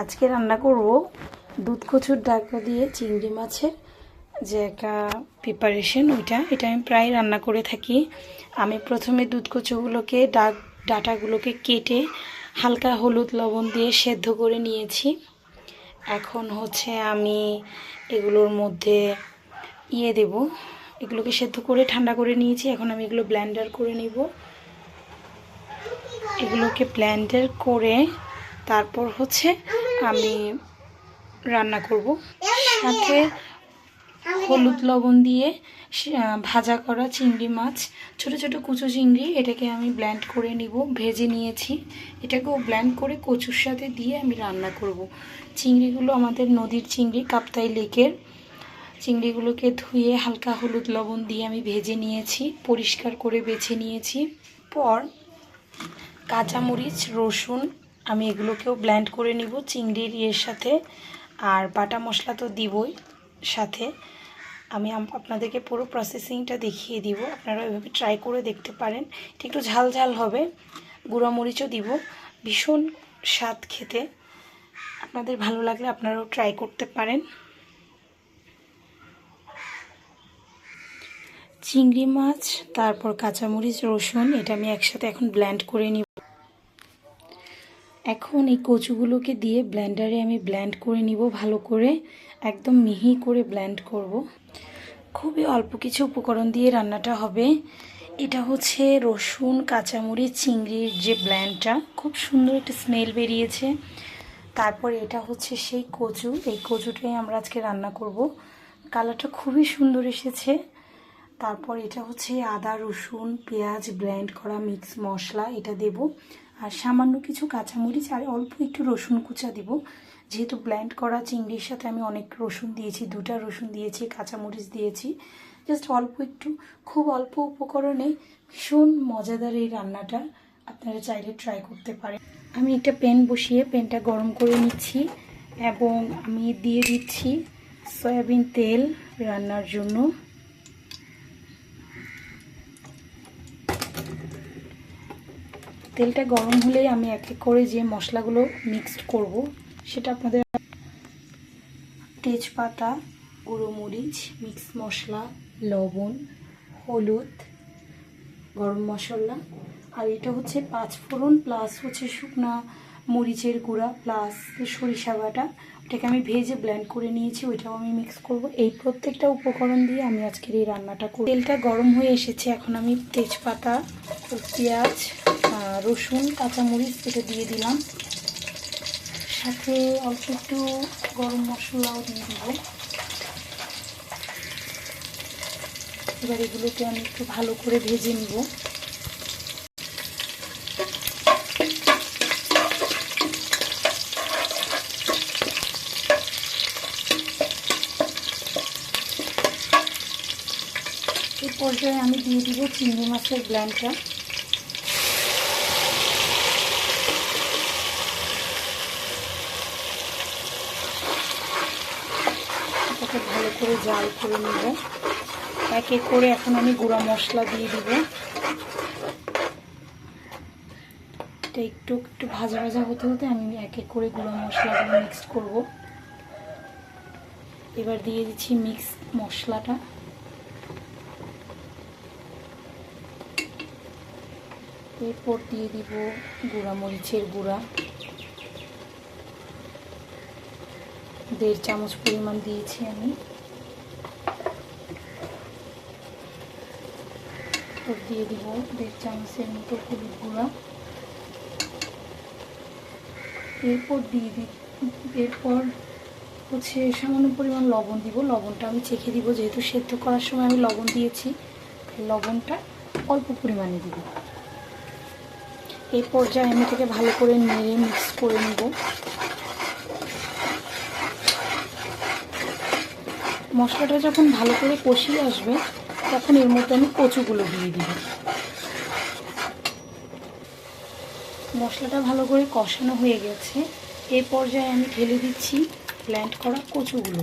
আজকে রান্না করব দুধ কচুর ডাঁটা দিয়ে চিংড়ি মাছের যে একটা প্রিপারেশন, এটা আমি প্রায় রান্না করে থাকি। আমি প্রথমে দুধ কচুগুলোকে ডাঁটাগুলোকে কেটে হালকা হলুদ লবণ দিয়ে সেদ্ধ করে নিয়েছি। এখন আমি এগুলোর মধ্যে দেব। এগুলোকে সেদ্ধ করে ঠান্ডা করে নিয়েছি। এখন আমি এগুলো ব্লেন্ডার করে নিব। এগুলোকে ব্লেন্ডার করে তারপর আমি রান্না করব। সাথে হলুদ লবণ দিয়ে ভাজা করা চিংড়ি মাছ, ছোট ছোট কুচো চিংড়ি, এটাকে আমি ব্লেন্ড করে নিব। ভেজে নিয়েছি, এটাকেও ব্লেন্ড করে কচুর সাথে দিয়ে আমি রান্না করব। চিংড়িগুলো আমাদের নদীর চিংড়ি, কাপ্তাই লেকের। চিংড়িগুলোকে ধুয়ে হালকা হলুদ লবণ দিয়ে আমি ভেজে নিয়েছি, পরিষ্কার করে বেছে নিয়েছি। পর কাঁচামরিচ, রসুন, আমি এগুলোকেও ব্লেন্ড করে নিব চিংড়ির সাথে। আর বাটা মশলা তো দিবই সাথে। আমি আপনাদেরকে পুরো প্রসেসিংটা দেখিয়ে দিব, আপনারা এভাবে ট্রাই করে দেখতে পারেন। এটা একটু ঝাল ঝাল হবে, গুঁড়া মরিচও দিব, ভীষণ স্বাদ খেতে। আপনাদের ভালো লাগলে আপনারাও ট্রাই করতে পারেন। চিংড়ি মাছ, তারপর কাঁচামরিচ, রসুন, এটা আমি একসাথে এখন ব্লেন্ড করে নিব। এখন এই কচুগুলোকে দিয়ে ব্লেন্ডারে আমি ব্লেন্ড করে নিব ভালো করে, একদম মিহি করে ব্লেন্ড করব। খুবই অল্প কিছু উপকরণ দিয়ে রান্নাটা হবে। এটা রসুন, কাঁচামরিচ, চিংড়ির যে ব্লেন্ডটা, খুব সুন্দর একটা স্মেল বেরিয়েছে। তারপর এটা সেই কচু, এই কচুটাই আমরা আজকে রান্না করব। কালারটা খুবই সুন্দর এসেছে। তারপর এটা আদা, রসুন, পেঁয়াজ ব্লেন্ড করা মিক্স মশলা, এটা দেব। আর সামান্য কিছু কাঁচামরিচ আর অল্প একটু রসুন কুচা দিব। যেহেতু ব্লেন্ড করা চিংড়ির সাথে আমি অনেক রসুন দিয়েছি, 2টা রসুন দিয়েছি, কাঁচামরিচ দিয়েছি। জাস্ট অল্প একটু, খুব অল্প উপকরণে ভীষণ মজাদার এই রান্নাটা। আপনারা চাইলে ট্রাই করতে পারেন। আমি একটা প্যান বসিয়ে প্যানটা গরম করে নিচ্ছি এবং আমি দিয়ে দিচ্ছি সয়াবিন তেল রান্নার জন্য। তেলটা গরম হলেই আমি এক এক করে যে মশলাগুলো মিক্সড করব সেটা আপনাদের। তেজপাতা, গুঁড়ো মরিচ, মিক্স মশলা, লবণ, হলুদ, গরম মশলা, আর এটা 5 ফোড়ন প্লাস শুকনা মরিচের গুঁড়া প্লাস সরিষা বাটা। ওটাকে আমি ভেজে ব্লেন্ড করে নিয়েছি, ওইটাও আমি মিক্স করব। এই প্রত্যেকটা উপকরণ দিয়ে আমি আজকের এই রান্নাটা করব। তেলটা গরম হয়ে এসেছে, এখন আমি তেজপাতা, পেঁয়াজ, রসুন, কাঁচামরিচ এটা দিয়ে দিলাম। সাথে অল্প একটু গরম মশলাও দিয়ে দিব। এবার এগুলোকে আমি একটু ভালো করে ভেজে নিব। এই পর্যায়ে আমি দিয়ে দিব চিংড়ি মাছের ব্লেন্ডটা। এটাকে ভালো করে জাল করে নেব। এক এক করে এখন আমি গুঁড়া মশলা দিয়ে দিব। এটা একটু একটু ভাজা ভাজা হতে হতে আমি এক এক করে গুঁড়া মশলাগুলো মিক্স করব। এবার দিয়ে দিচ্ছি মিক্স মশলাটা। এরপর দিয়ে দিব গুঁড়া মরিচের গুঁড়া, 1.5 চামচ পরিমাণ দিয়েছি আমি। দিয়ে দিব 1.5 চামচের মতো হলুদ গুঁড়া। এরপর সামান্য পরিমাণ লবণ দিব। লবণটা আমি চেখে দিব, যেহেতু সেদ্ধ করার সময় আমি লবণ দিয়েছি, লবণটা অল্প পরিমাণে দিব। এই পর্যায়ে আমি এটাকে ভালো করে নেড়ে মিক্স করে নেব। মশলাটা যখন ভালো করে কষিয়ে আসবে তখন এর মধ্যে আমি কচুগুলো দিয়ে দিব। মশলাটা ভালো করে কষানো হয়ে গেছে। এই পর্যায়ে আমি ঢেলে দিচ্ছি ব্লেন্ড করা কচুগুলো।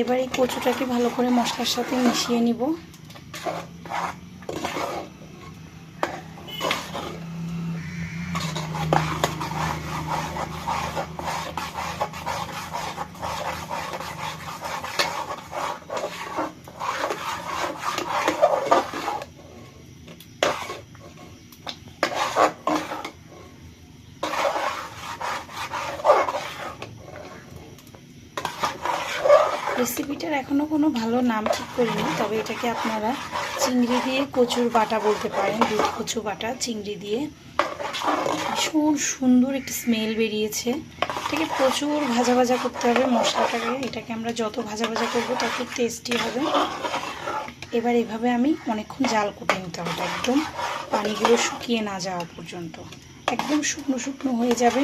এবার এই কচুটাকে ভালো করে মশলার সাথে মিশিয়ে নিব। এখনও কোনো ভালো নাম ঠিক করিনি, তবে এটাকে আপনারা চিংড়ি দিয়ে কচুর বাটা বলতে পারেন, দুধ কচু বাটা চিংড়ি দিয়ে। ভীষণ সুন্দর একটি স্মেল বেরিয়েছে। এটাকে প্রচুর ভাজা ভাজা করতে হবে মশলাটাকে, এটাকে আমরা যত ভাজা ভাজা করবো তত টেস্টি হবে। এবার এভাবে আমি অনেকক্ষণ জাল কুটে নিতে হবে, একদম পানিগুলো শুকিয়ে না যাওয়া পর্যন্ত, একদম শুকনো শুকনো হয়ে যাবে।